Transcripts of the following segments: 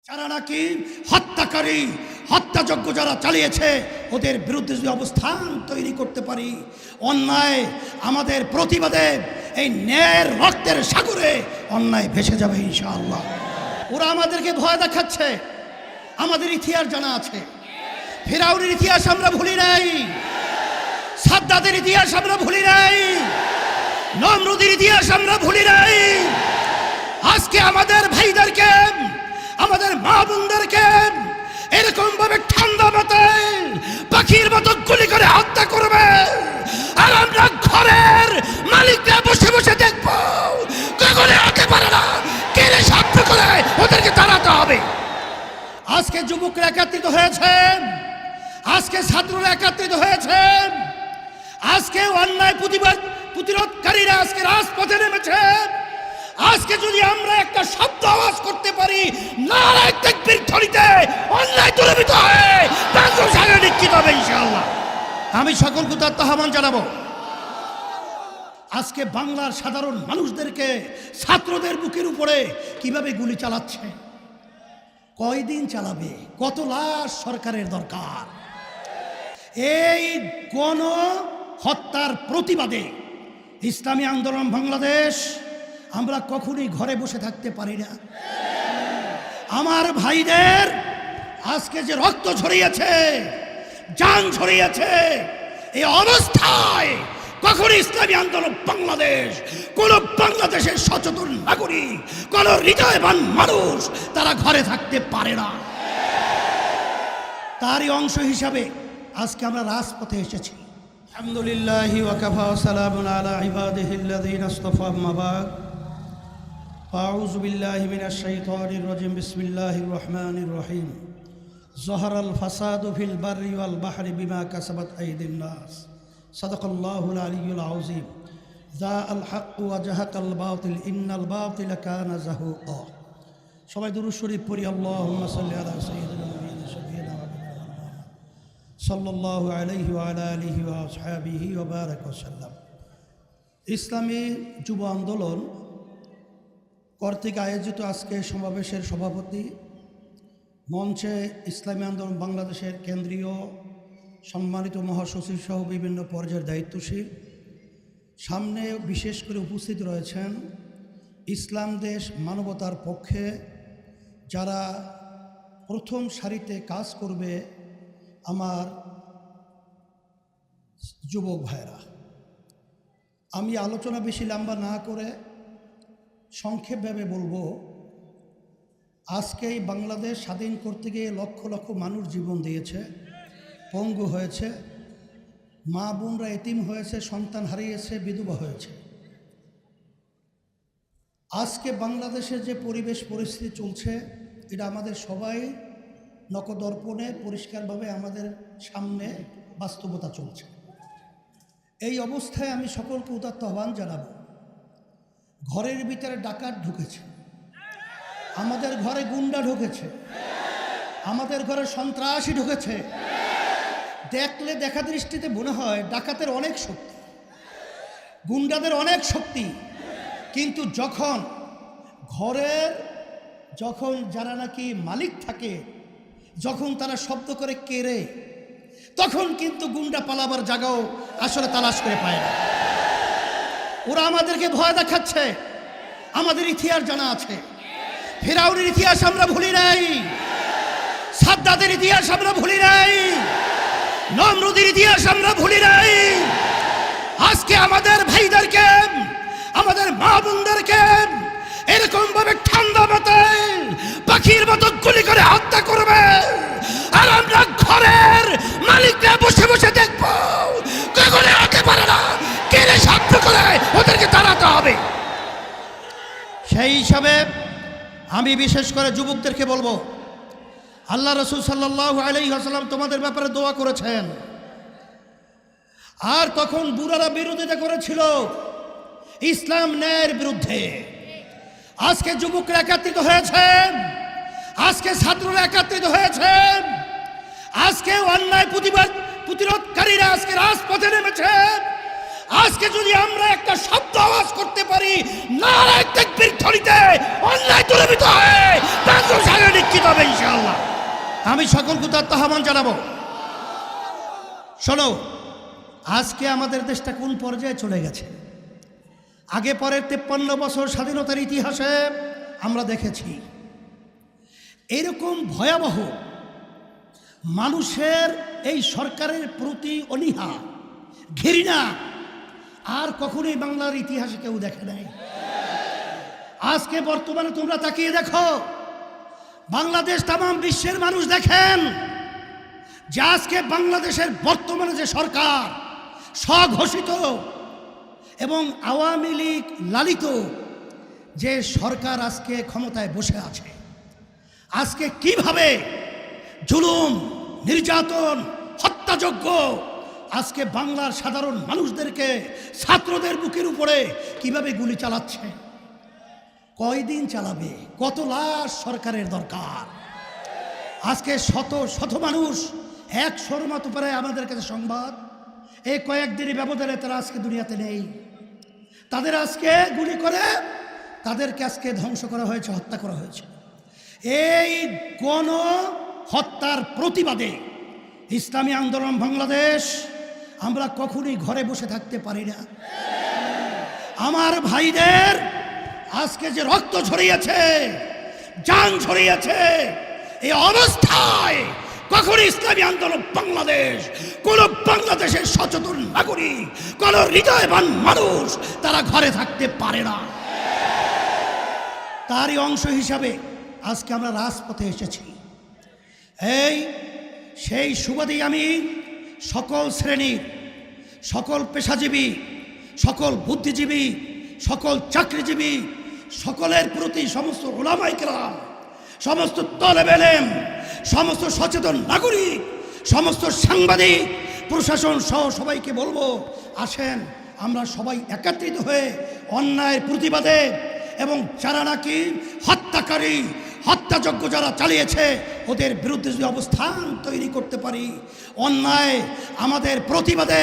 যারা নাকি হত্যাকারী হত্যাযজ্ঞ যারা চালিয়েছে ওদের বিরুদ্ধে যদি অবস্থান তৈরি করতে পারি, অন্যায় আমাদের প্রতিবাদে এই ন্যায়ের রক্তের সাগরে অন্যায় ভেসে যাবে ইনশাআল্লাহ। ওরা আমাদেরকে ভয় দেখাচ্ছে, আমাদের ইতিহাস জানা আছে। ফিরাউনের ইতিহাস আমরা ভুলি নাই, সাদ্দাতের ইতিহাস আমরা ভুলি নাই, নমরুদের ইতিহাস আমরা ভুলি নাই। আজকে আমাদের ভাইদেরকে, আমাদের মা বোনদেরকে এরকম ভাবে ঠান্ডা মাথায় পাখির মতো গুলি করে হত্যা করবে, আর আমরা ঘরের মালিকরা বসে বসে দেখবো। কখনো হতে পারে না, কেড়ে শব্দ করে ওদেরকে তাড়াতে হবে। আজকে যুবকরা একত্রিত হয়েছে, আজকে ছাত্ররা একত্রিত হয়েছে, আজকে অন্যায় প্রতিরোধকারীরা আজকে রাজপথে নেমেছে। আজকে যদি আমরা একটা শব্দ আওয়াজ করতে পারি, নারায়ে তাকবীর ধ্বনিতে অন্যায় দূরীভূত হয়ে বাংলাদেশ আগে নিশ্চিত হবে ইনশাআল্লাহ। আমি সকলকে তার আহ্বান জানাবো। আজকে বাংলার সাধারণ মানুষদেরকে ছাত্রদের বুকের উপরে কিভাবে গুলি চালাচ্ছে, কয়দিন চালাবে, কত লাশ সরকারের দরকার। এই গণ হত্যার প্রতিবাদে ইসলামী আন্দোলন বাংলাদেশ আমরা কখনোই ঘরে বসে থাকতে পারি না। আমার ভাইদের আজকে যে রক্ত ঝরিয়েছে, জান ঝরিয়েছে, এই অবস্থায় কখনো ইসলামী আন্দোলন বাংলাদেশ, কোন বাংলাদেশের সচেতন নাগরিক, কোন হৃদয়বান মানুষ তারা ঘরে থাকতে পারে না। তারই অংশ হিসাবে আজকে আমরা রাজপথে এসেছি। আলহামদুলিল্লাহি ওয়া কাফা ওয়া সালামুন আলা ইবাদিহিল্লাযীনা ইসতাফা, আম্মা বা'দ। আউযু বিল্লাহি মিনাশ শাইতানির রাজিম। বিসমিল্লাহির রহমানির রহিম। যাহারাল ফাসাদু ফিল বাররি ওয়াল বাহরি বিমা কাসাবাত আইদিন নাস। সাদাকাল্লাহুল আলিয়্যুল আযীম। যাআল হাক্কু ওয়া জাহাকাল বাতিল ইন্নাল বাতিলা কানা যাহুকা। সবাই দুরূদ শরীফ পড়ি। আল্লাহুম্মা সাল্লি আলা সাইয়্যিদিনা মুহাম্মাদিন শাফিঈনা ওয়া হাবিবিনা সাল্লাল্লাহু আলাইহি ওয়া আলা আলিহি ওয়া আসহাবিহি ওয়া বারাকা ওয়া সাল্লাম। ইসলামী যুব আন্দোলন কর্তৃক আয়োজিত আজকে সমাবেশের সভাপতি, মঞ্চে ইসলামী আন্দোলন বাংলাদেশের কেন্দ্রীয় সম্মানিত মহাসচিব সহ বিভিন্ন পর্যায়ের দায়িত্বশীল, সামনে বিশেষ করে উপস্থিত রয়েছেন ইসলাম দেশ মানবতার পক্ষে যারা প্রথম সারিতে কাজ করবে আমার যুবক ভাইরা। আমি আলোচনা বেশি লম্বা না করে সংক্ষেপভাবে বলবো, আজকে এই বাংলাদেশ স্বাধীন করতে গিয়ে লক্ষ লক্ষ মানুষ জীবন দিয়েছে, পঙ্গু হয়েছে, মা বোনরা এতিম হয়েছে, সন্তান হারিয়েছে, বিধবা হয়েছে। আজকে বাংলাদেশের যে পরিবেশ পরিস্থিতি চলছে, এটা আমাদের সবাই নখদর্পণে পরিষ্কারভাবে আমাদের সামনে বাস্তবতা চলছে। এই অবস্থায় আমি সকলকে উদাত্ত আহ্বান জানাবো, ঘরের ভিতরে ডাকাত ঢুকেছে, আমাদের ঘরে গুন্ডা ঢুকেছে, আমাদের ঘরে সন্ত্রাসী ঢুকেছে। দেখলে দেখা দৃষ্টিতে মনে হয় ডাকাতের অনেক শক্তি, গুন্ডাদের অনেক শক্তি, কিন্তু যখন যারা নাকি মালিক থাকে, যখন তারা শব্দ করে কেড়ে, তখন কিন্তু গুন্ডা পালাবার জায়গাও আসলে তালাশ করে পায় না। ওরা আমাদেরকে ভয় দেখাচ্ছে, আমাদের ইতিহাস জানা আছে। ফিরাউনের ইতিহাস আমরা ভুলি নাই, সাদ্দাতের ইতিহাস আমরা ভুলি নাই, নমরুদের ইতিহাস আমরা ভুলি নাই। আজকে আমাদের ভাইদেরকে, আমাদের মা বোনদেরকে এরকম ভাবে ঠান্ডা মাথায় পাখির মতো গুলি করে হত্যা করবে, আর আমরা ঘরের মালিকরা বসে বসে দেখবো। কখনো হতে পারে না, কেড়ে শব্দ করে ওদেরকে তাড়াতে হবে। সেই হিসাবে আমি বিশেষ করে যুবকদেরকে বলবো, আল্লাহ রাসূল সাল্লাল্লাহু আলাইহি ওয়াসাল্লাম তোমাদের ব্যাপারে দোয়া করেছেন, আর তখন বুড়ারা বিরোধিতা করেছিল ইসলাম ন্যায়ের বিরুদ্ধে। আজকে যুবকরা একত্রিত হয়েছে, আজকে ছাত্ররা একত্রিত হয়েছে, আজকে অন্যায় প্রতিরোধকারীরা আজকে রাজপথে নেমেছে। আজকে যদি আমরা একটা শব্দ আওয়াজ করতে পারি, নারায়ে তাকবীর ধ্বনিতে অন্যায় দূরীভূত হয়ে বাংলাদেশ স্বাধীন নিশ্চিত হবে ইনশাআল্লাহ। আমি সকলকে তার আহ্বান জানাবো। শোনো, আজকে আমাদের দেশটা কোন পর্যায়ে চলে গেছে। আগে পরের 53 বছর স্বাধীনতার ইতিহাসে আমরা দেখেছি এরকম ভয়াবহ মানুষের এই সরকারের প্রতি অনীহা, ঘৃণা আর কখনোই বাংলার ইতিহাসে কেউ দেখে নাই। আজকে বর্তমানে তোমরা তাকিয়ে দেখো, বাংলাদেশ তামাম বিশ্বের মানুষ দেখেন যে আজকে বাংলাদেশের বর্তমানে যে সরকার স্বঘোষিত এবং আওয়ামী লীগ লালিত যে সরকার আজকে ক্ষমতায় বসে আছে, আজকে কিভাবে জুলুম, নির্যাতন, হত্যাযজ্ঞ আজকে বাংলার সাধারণ মানুষদেরকে, ছাত্রদের বুকের উপরে কিভাবে গুলি চালাচ্ছে। কয়দিন চালাবে? কত লাশ সরকারের দরকার? আজকে শত শত মানুষ 100-র মতো প্রায় আমাদের কাছে সংবাদ, এই কয়েকদিনই ব্যবধানে তারা আজকে দুনিয়াতে নেই। তাদের আজকে গুলি করে তাদেরকে আজকে ধ্বংস করা হয়েছে, হত্যা করা হয়েছে। এই গণ হত্যার প্রতিবাদে ইসলামী আন্দোলন বাংলাদেশ আমরা কখনোই ঘরে বসে থাকতে পারি না। আমার ভাইদের আজকে যে রক্ত ঝরিয়েছে, জান ঝরিয়েছে, এই অবস্থায় কখনো ইসলামী আন্দোলন বাংলাদেশ, কোন বাংলাদেশের সচেতন নাগরিক, কোন হৃদয়বান মানুষ তারা ঘরে থাকতে পারে না। তারই অংশ হিসাবে আজকে আমরা রাজপথে এসেছি। সেই সুবাদেই আমি সকল শ্রেণীর, সকল পেশাজীবী, সকল বুদ্ধিজীবী, সকল চাকরিজীবী, সকলের প্রতি, সমস্ত উলামায়ে কেরাম, সমস্ত তালেবে ইলম, সমস্ত সচেতন নাগরিক, সমস্ত সাংবাদিক, প্রশাসন সহ সবাইকে বলবো, আসেন আমরা সবাই একত্রিত হয়ে অন্যায়ের প্রতিবাদে এবং যারা নাকি হত্যাকারী, হত্যাযজ্ঞ যারা চালিয়েছে ওদের বিরুদ্ধে যদি অবস্থান তৈরি করতে পারি, অন্যায় আমাদের প্রতিবাদে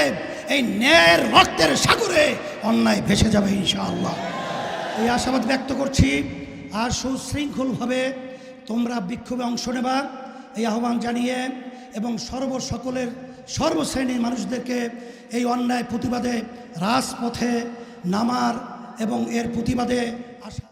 এই ন্যায়ের রক্তের সাগরে অন্যায় ভেসে যাবে ইনশাআল্লাহ। এই আশাবাদ ব্যক্ত করছি। আর সুশৃঙ্খলভাবে তোমরা বিক্ষোভে অংশ নেবা এই আহ্বান জানিয়ে এবং সকলের সর্বশ্রেণীর মানুষদেরকে এই অন্যায় প্রতিবাদে রাজপথে নামার এবং এর প্রতিবাদে আসা